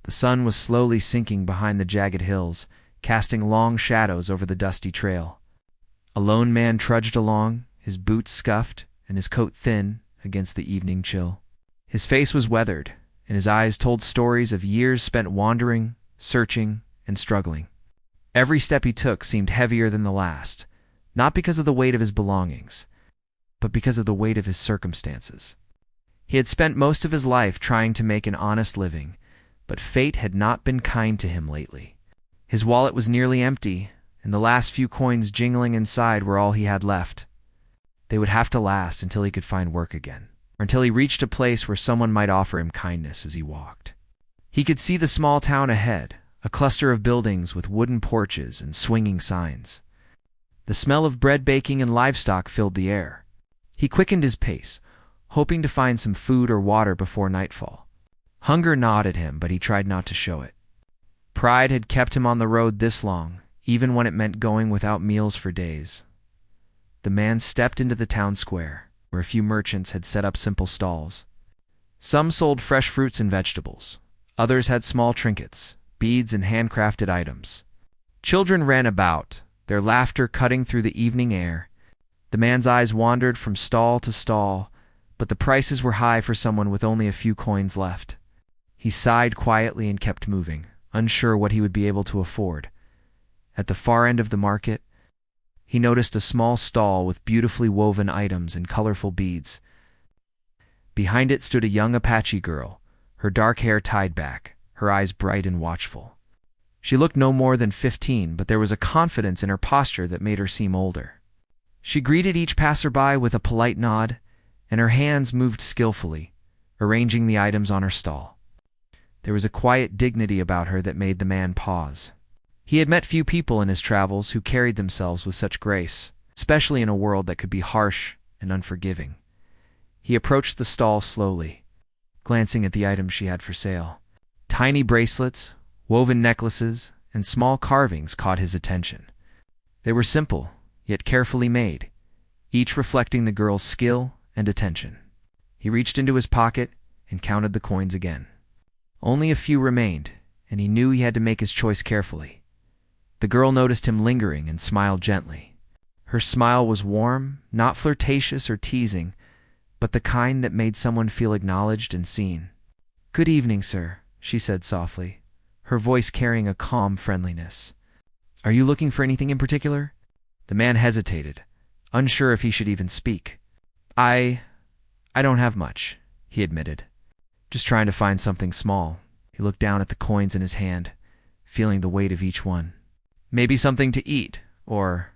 The sun was slowly sinking behind the jagged hills, casting long shadows over the dusty trail. A lone man trudged along, his boots scuffed and his coat thin against the evening chill. His face was weathered, and his eyes told stories of years spent wandering, searching, and struggling. Every step he took seemed heavier than the last, not because of the weight of his belongings, but because of the weight of his circumstances. He had spent most of his life trying to make an honest living, but fate had not been kind to him lately. His wallet was nearly empty, and the last few coins jingling inside were all he had left. They would have to last until he could find work again, or until he reached a place where someone might offer him kindness as he walked. He could see the small town ahead, a cluster of buildings with wooden porches and swinging signs. The smell of bread baking and livestock filled the air. He quickened his pace, hoping to find some food or water before nightfall. Hunger gnawed at him, but he tried not to show it. Pride had kept him on the road this long, even when it meant going without meals for days. The man stepped into the town square, where a few merchants had set up simple stalls. Some sold fresh fruits and vegetables. Others had small trinkets, beads, and handcrafted items. Children ran about, their laughter cutting through the evening air. The man's eyes wandered from stall to stall, but the prices were high for someone with only a few coins left. He sighed quietly and kept moving, unsure what he would be able to afford. At the far end of the market, he noticed a small stall with beautifully woven items and colorful beads. Behind it stood a young Apache girl, her dark hair tied back, her eyes bright and watchful. She looked no more than 15, but there was a confidence in her posture that made her seem older. She greeted each passerby with a polite nod, and her hands moved skillfully, arranging the items on her stall. There was a quiet dignity about her that made the man pause. He had met few people in his travels who carried themselves with such grace, especially in a world that could be harsh and unforgiving. He approached the stall slowly, glancing at the items she had for sale. Tiny bracelets, woven necklaces, and small carvings caught his attention. They were simple, yet carefully made, each reflecting the girl's skill and attention. He reached into his pocket and counted the coins again. Only a few remained, and he knew he had to make his choice carefully. The girl noticed him lingering and smiled gently. Her smile was warm, not flirtatious or teasing, but the kind that made someone feel acknowledged and seen. "Good evening, sir," she said softly, her voice carrying a calm friendliness. "Are you looking for anything in particular?" The man hesitated, unsure if he should even speak. I don't have much," he admitted. "Just trying to find something small." He looked down at the coins in his hand, feeling the weight of each one. "Maybe something to eat, or—"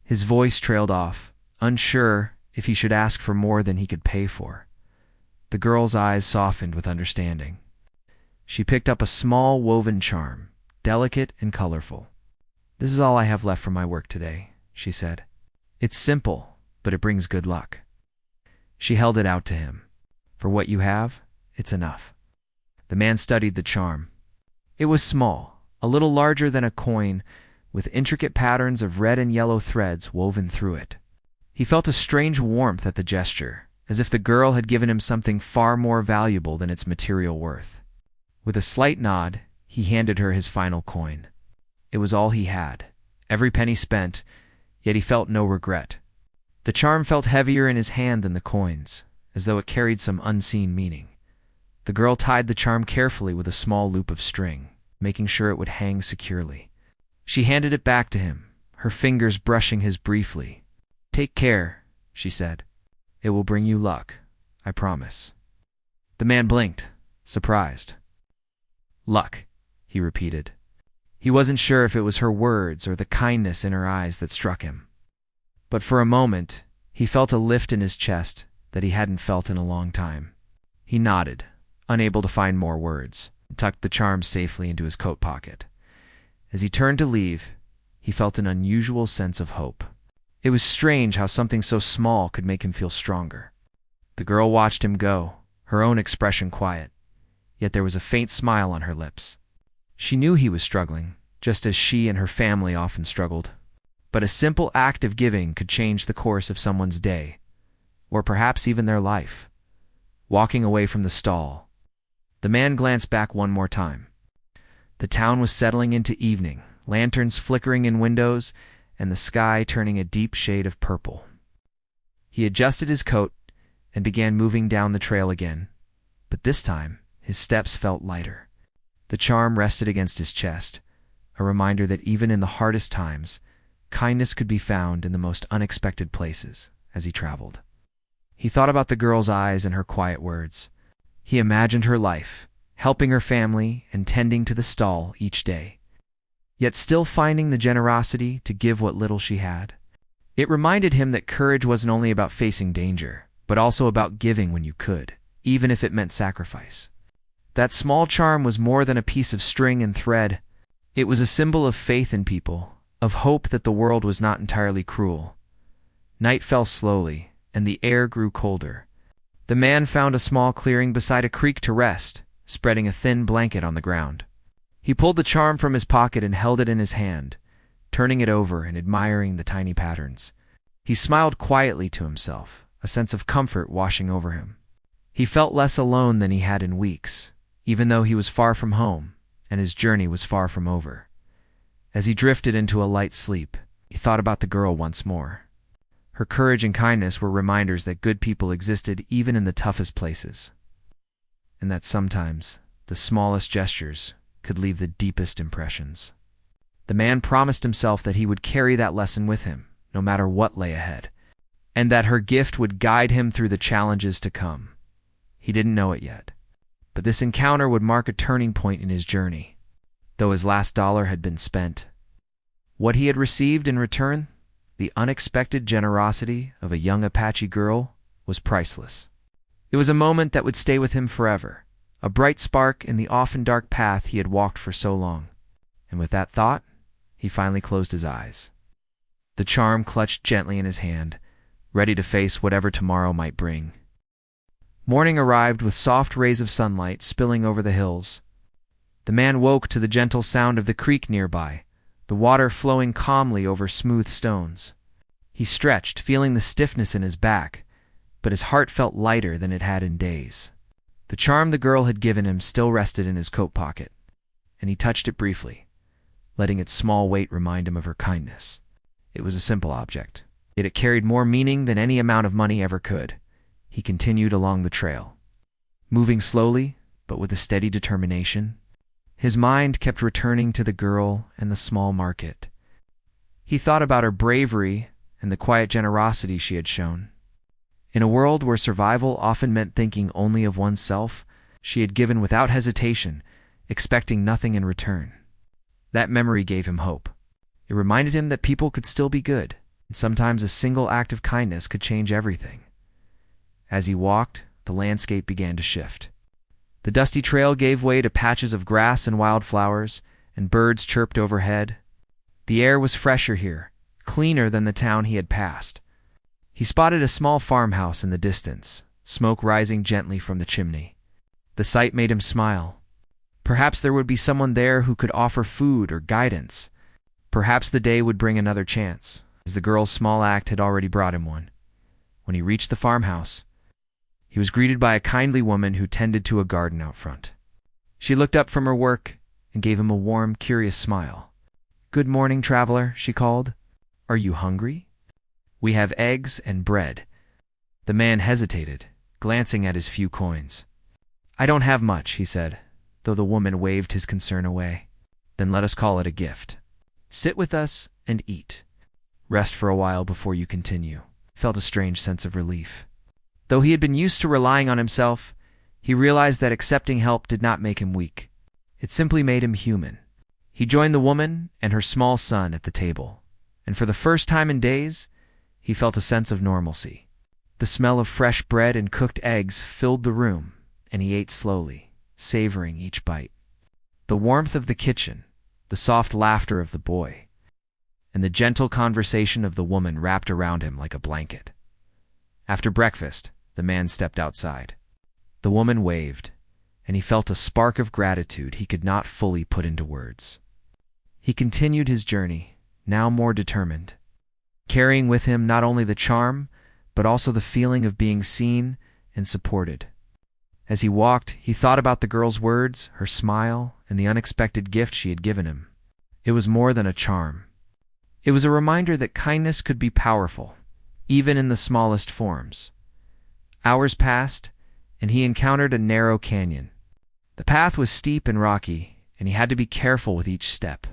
His voice trailed off, unsure if he should ask for more than he could pay for. The girl's eyes softened with understanding. She picked up a small woven charm, delicate and colorful. "This is all I have left for my work today," she said. "It's simple, but it brings good luck." She held it out to him. "For what you have, it's enough." The man studied the charm. It was small, a little larger than a coin, with intricate patterns of red and yellow threads woven through it. He felt a strange warmth at the gesture, as if the girl had given him something far more valuable than its material worth. With a slight nod, he handed her his final coin. It was all he had, every penny spent, yet he felt no regret. The charm felt heavier in his hand than the coins, as though it carried some unseen meaning. The girl tied the charm carefully with a small loop of string, making sure it would hang securely. She handed it back to him, her fingers brushing his briefly. "Take care," she said. "It will bring you luck, I promise." The man blinked, surprised. "Luck," he repeated. He wasn't sure if it was her words or the kindness in her eyes that struck him. But for a moment, he felt a lift in his chest that he hadn't felt in a long time. He nodded, unable to find more words, and tucked the charm safely into his coat pocket. As he turned to leave, he felt an unusual sense of hope. It was strange how something so small could make him feel stronger. The girl watched him go, her own expression quiet, yet there was a faint smile on her lips. She knew he was struggling, just as she and her family often struggled. But a simple act of giving could change the course of someone's day, or perhaps even their life. Walking away from the stall, the man glanced back one more time, The town was settling into evening, lanterns flickering in windows, and the sky turning a deep shade of purple. He adjusted his coat and began moving down the trail again, but this time his steps felt lighter. The charm rested against his chest, a reminder that even in the hardest times, kindness could be found in the most unexpected places. As he traveled, he thought about the girl's eyes and her quiet words. He imagined her life, helping her family and tending to the stall each day, yet still finding the generosity to give what little she had. It reminded him that courage wasn't only about facing danger, but also about giving when you could, even if it meant sacrifice. That small charm was more than a piece of string and thread. It was a symbol of faith in people, of hope that the world was not entirely cruel. Night fell slowly, and the air grew colder. The man found a small clearing beside a creek to rest, spreading a thin blanket on the ground. He pulled the charm from his pocket and held it in his hand, turning it over and admiring the tiny patterns. He smiled quietly to himself, a sense of comfort washing over him. He felt less alone than he had in weeks, even though he was far from home, and his journey was far from over. As he drifted into a light sleep, he thought about the girl once more. Her courage and kindness were reminders that good people existed even in the toughest places, and that sometimes the smallest gestures could leave the deepest impressions. The man promised himself that he would carry that lesson with him, no matter what lay ahead, and that her gift would guide him through the challenges to come. He didn't know it yet, but this encounter would mark a turning point in his journey. Though his last dollar had been spent, what he had received in return, the unexpected generosity of a young Apache girl, was priceless. It was a moment that would stay with him forever, a bright spark in the often dark path he had walked for so long. And with that thought, he finally closed his eyes. The charm clutched gently in his hand, ready to face whatever tomorrow might bring. Morning arrived with soft rays of sunlight spilling over the hills. The man woke to the gentle sound of the creek nearby, the water flowing calmly over smooth stones. He stretched, feeling the stiffness in his back, but his heart felt lighter than it had in days. The charm the girl had given him still rested in his coat pocket, and he touched it briefly, letting its small weight remind him of her kindness. It was a simple object, yet it carried more meaning than any amount of money ever could. He continued along the trail, moving slowly, but with a steady determination. His mind kept returning to the girl and the small market. He thought about her bravery and the quiet generosity she had shown. In a world where survival often meant thinking only of oneself, she had given without hesitation, expecting nothing in return. That memory gave him hope. It reminded him that people could still be good, and sometimes a single act of kindness could change everything. As he walked, the landscape began to shift. The dusty trail gave way to patches of grass and wildflowers, and birds chirped overhead. The air was fresher here, cleaner than the town he had passed. He spotted a small farmhouse in the distance, smoke rising gently from the chimney. The sight made him smile. Perhaps there would be someone there who could offer food or guidance. Perhaps the day would bring another chance, as the girl's small act had already brought him one. When he reached the farmhouse, he was greeted by a kindly woman who tended to a garden out front. She looked up from her work and gave him a warm, curious smile. "Good morning, traveler," she called. "Are you hungry? We have eggs and bread." The man hesitated, glancing at his few coins. "I don't have much," he said, though the woman waved his concern away. "Then let us call it a gift. Sit with us and eat. Rest for a while before you continue." He felt a strange sense of relief. Though he had been used to relying on himself, he realized that accepting help did not make him weak. It simply made him human. He joined the woman and her small son at the table, and for the first time in days, he felt a sense of normalcy. The smell of fresh bread and cooked eggs filled the room, and he ate slowly, savoring each bite. The warmth of the kitchen, the soft laughter of the boy, and the gentle conversation of the woman wrapped around him like a blanket. After breakfast, the man stepped outside. The woman waved, and he felt a spark of gratitude he could not fully put into words. He continued his journey, now more determined, carrying with him not only the charm, but also the feeling of being seen and supported. As he walked, he thought about the girl's words, her smile, and the unexpected gift she had given him. It was more than a charm. It was a reminder that kindness could be powerful, even in the smallest forms. Hours passed, and he encountered a narrow canyon. The path was steep and rocky, and he had to be careful with each step.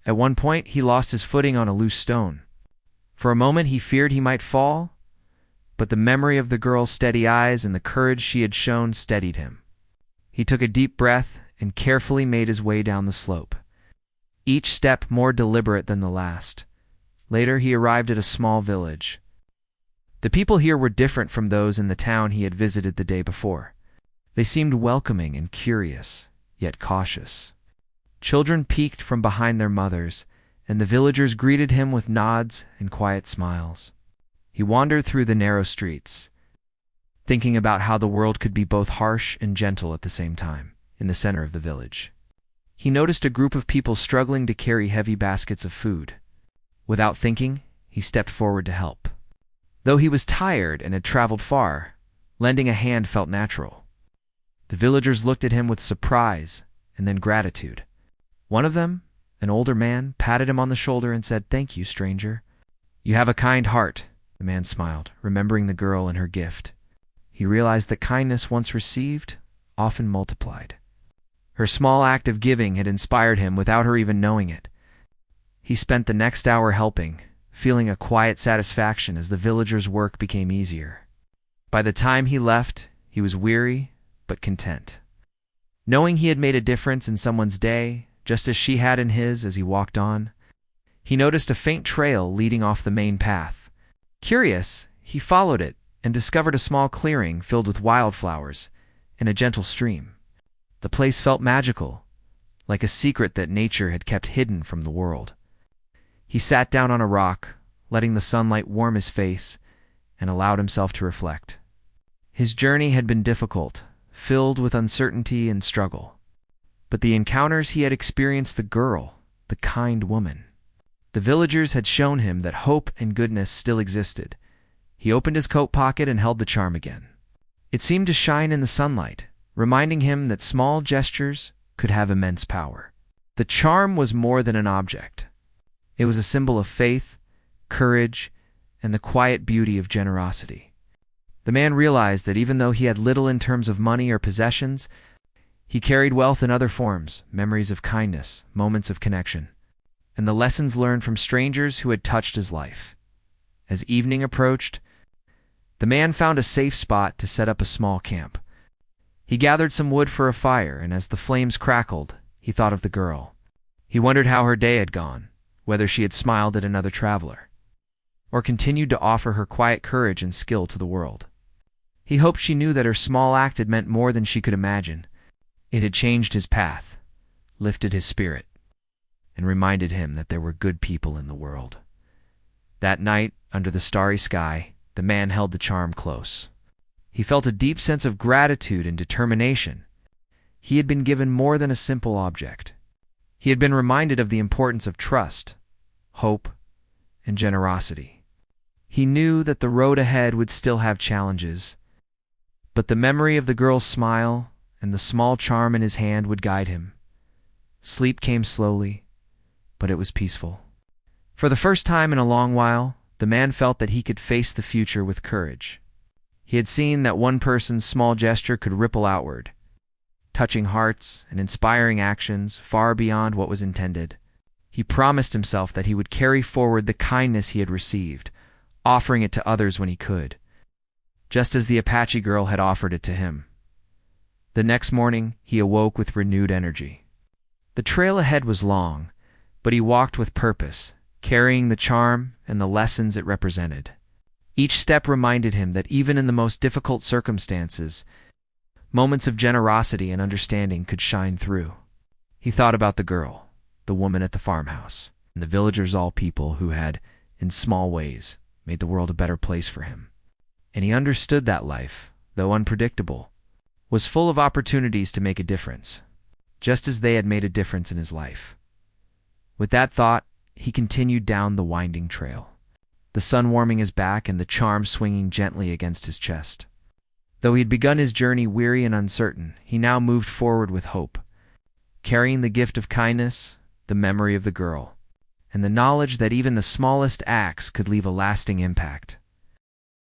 At one point, he lost his footing on a loose stone. For a moment, he feared he might fall, but the memory of the girl's steady eyes and the courage she had shown steadied him. He took a deep breath and carefully made his way down the slope, each step more deliberate than the last. Later, he arrived at a small village. The people here were different from those in the town he had visited the day before. They seemed welcoming and curious, yet cautious. Children peeked from behind their mothers, and the villagers greeted him with nods and quiet smiles. He wandered through the narrow streets, thinking about how the world could be both harsh and gentle at the same time. In the center of the village, he noticed a group of people struggling to carry heavy baskets of food. Without thinking, he stepped forward to help. Though he was tired and had traveled far, lending a hand felt natural. The villagers looked at him with surprise and then gratitude. One of them, an older man, patted him on the shoulder and said, "Thank you, stranger. You have a kind heart." The man smiled, remembering the girl and her gift. He realized that kindness once received often multiplied. Her small act of giving had inspired him without her even knowing it. He spent the next hour helping, feeling a quiet satisfaction as the villagers' work became easier. By the time he left, he was weary but content. Knowing he had made a difference in someone's day, just as she had in his as he walked on, he noticed a faint trail leading off the main path. Curious, he followed it and discovered a small clearing filled with wildflowers and a gentle stream. The place felt magical, like a secret that nature had kept hidden from the world. He sat down on a rock, letting the sunlight warm his face, and allowed himself to reflect. His journey had been difficult, filled with uncertainty and struggle. But the encounters he had experienced, the girl, the kind woman, the villagers had shown him that hope and goodness still existed. He opened his coat pocket and held the charm again. It seemed to shine in the sunlight, reminding him that small gestures could have immense power. The charm was more than an object. It was a symbol of faith, courage, and the quiet beauty of generosity. The man realized that even though he had little in terms of money or possessions, he carried wealth in other forms, memories of kindness, moments of connection, and the lessons learned from strangers who had touched his life. As evening approached, the man found a safe spot to set up a small camp. He gathered some wood for a fire, and as the flames crackled, he thought of the girl. He wondered how her day had gone, whether she had smiled at another traveler, or continued to offer her quiet courage and skill to the world. He hoped she knew that her small act had meant more than she could imagine. It had changed his path, lifted his spirit, and reminded him that there were good people in the world. That night, under the starry sky, the man held the charm close. He felt a deep sense of gratitude and determination. He had been given more than a simple object. He had been reminded of the importance of trust, hope, and generosity. He knew that the road ahead would still have challenges, but the memory of the girl's smile and the small charm in his hand would guide him. Sleep came slowly, but it was peaceful. For the first time in a long while, the man felt that he could face the future with courage. He had seen that one person's small gesture could ripple outward, touching hearts and inspiring actions far beyond what was intended. He promised himself that he would carry forward the kindness he had received, offering it to others when he could, just as the Apache girl had offered it to him. The next morning, he awoke with renewed energy. The trail ahead was long, but he walked with purpose, carrying the charm and the lessons it represented. Each step reminded him that even in the most difficult circumstances, moments of generosity and understanding could shine through. He thought about the girl, the woman at the farmhouse, and the villagers, all people who had, in small ways, made the world a better place for him. And he understood that life, though unpredictable, was full of opportunities to make a difference, just as they had made a difference in his life. With that thought, he continued down the winding trail, the sun warming his back and the charm swinging gently against his chest. Though he had begun his journey weary and uncertain, he now moved forward with hope, carrying the gift of kindness, the memory of the girl, and the knowledge that even the smallest acts could leave a lasting impact.